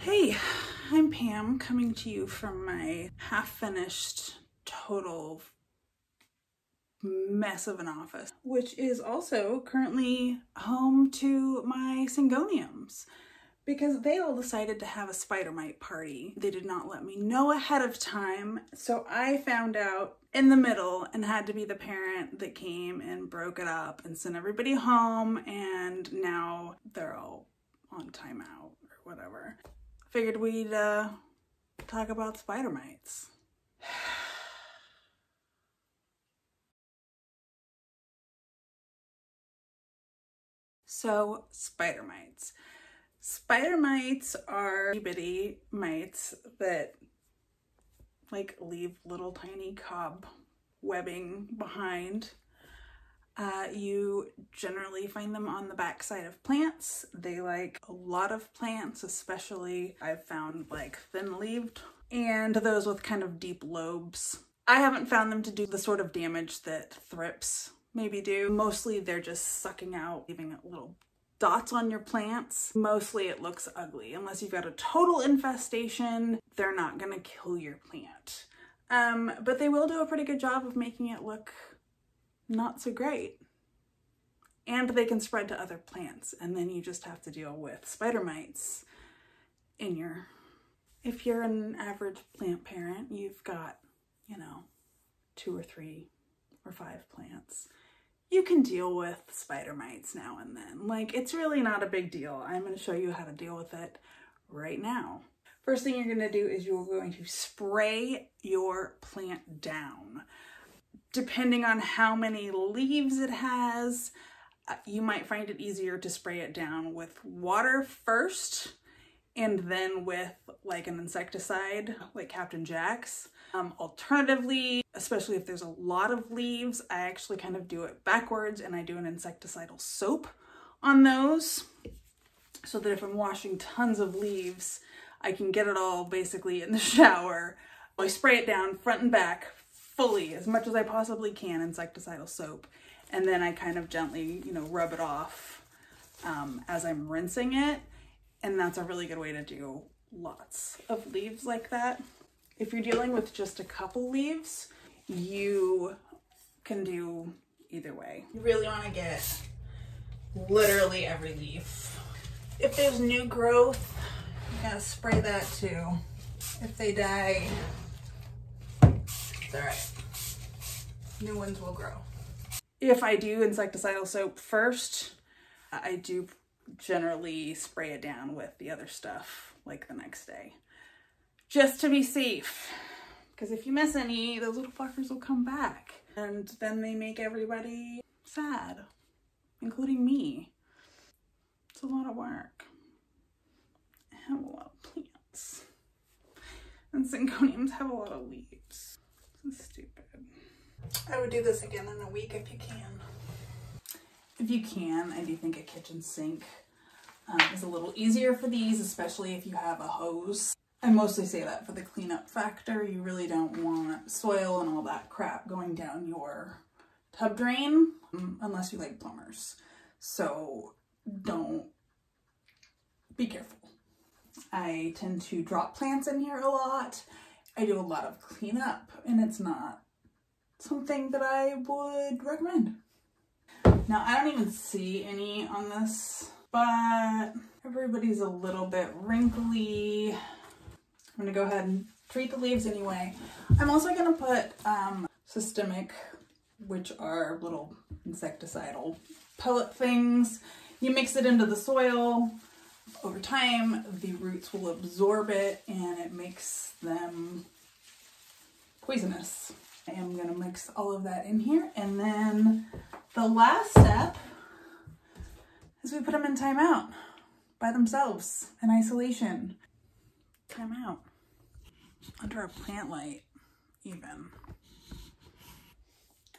Hey, I'm Pam, coming to you from my half-finished total mess of an office, which is also currently home to my syngoniums because they all decided to have a spider mite party. They did not let me know ahead of time, so I found out in the middle and had to be the parent that came and broke it up and sent everybody home, and now they're all on timeout or whatever. Figured we'd talk about spider mites. So, spider mites. Spider mites are bitty mites that like leave little tiny cob webbing behind. You generally find them on the backside of plants. They like a lot of plants, especially I've found like thin-leaved and those with kind of deep lobes. I haven't found them to do the sort of damage that thrips maybe do. Mostly they're just sucking out, leaving little dots on your plants. Mostly it looks ugly. Unless you've got a total infestation, they're not gonna kill your plant. But they will do a pretty good job of making it look not so great. And they can spread to other plants, and then you just have to deal with spider mites in your... If you're an average plant parent, you've got, you know, 2 or 3 or 5 plants. You can deal with spider mites now and then. Like, it's really not a big deal. I'm going to show you how to deal with it right now. First thing you're going to do is you're going to spray your plant down. Depending on how many leaves it has, you might find it easier to spray it down with water first and then with like an insecticide like Captain Jack's. Alternatively, especially if there's a lot of leaves, I actually kind of do it backwards and I do an insecticidal soap on those so that if I'm washing tons of leaves, I can get it all basically in the shower. I spray it down front and back fully as much as I possibly can, insecticidal soap, and then I kind of gently, you know, rub it off as I'm rinsing it, and that's a really good way to do lots of leaves like that. If you're dealing with just a couple leaves, you can do either way. You really want to get literally every leaf. If there's new growth, you gotta spray that too. If they die, it's all right. New ones will grow. If I do insecticidal soap first, I do generally spray it down with the other stuff like the next day, just to be safe. Because if you miss any, those little fuckers will come back, and then they make everybody sad, including me. It's a lot of work. I have a lot of plants, and syngoniums have a lot of leaves. This is stupid. I would do this again in a week if you can. If you can, I do think a kitchen sink is a little easier for these, especially if you have a hose. I mostly say that for the cleanup factor. You really don't want soil and all that crap going down your tub drain unless you like plumbers. So be careful. I tend to drop plants in here a lot. I do a lot of cleanup, and it's not something that I would recommend. Now, I don't even see any on this, but everybody's a little bit wrinkly. I'm gonna go ahead and treat the leaves anyway. I'm also gonna put systemic, which are little insecticidal pellet things. You mix it into the soil. Over time, the roots will absorb it and it makes them poisonous. I am gonna mix all of that in here, and then the last step is we put them in timeout by themselves in isolation. Timeout under a plant light, even.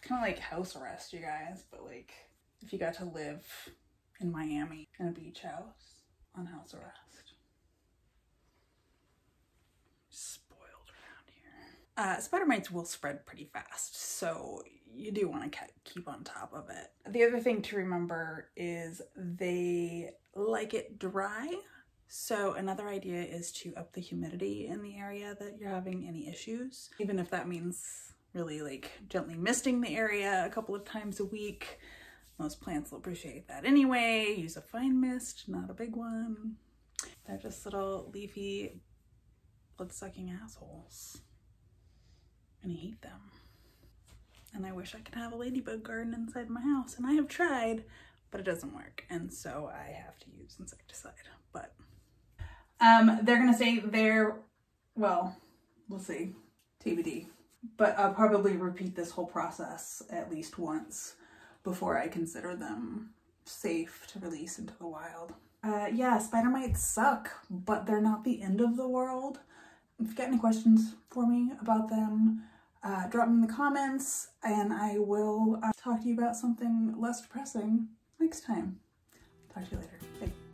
Kind of like house arrest, you guys, but like if you got to live in Miami in a beach house on house arrest. Spider mites will spread pretty fast, so you do want to keep on top of it. The other thing to remember is they like it dry So another idea is to up the humidity in the area that you're having any issues, even if that means really like gently misting the area a couple of times a week. Most plants will appreciate that anyway. Use a fine mist, not a big one. They're just little leafy, blood-sucking assholes, and I hate them. And I wish I could have a ladybug garden inside my house, and I have tried, but it doesn't work, and so I have to use insecticide. But they're gonna stay there, well, we'll see, TBD. But I'll probably repeat this whole process at least once before I consider them safe to release into the wild. Yeah, spider mites suck, but they're not the end of the world. If you got any questions for me about them, drop them in the comments, and I will talk to you about something less depressing next time. Talk to you later. Bye.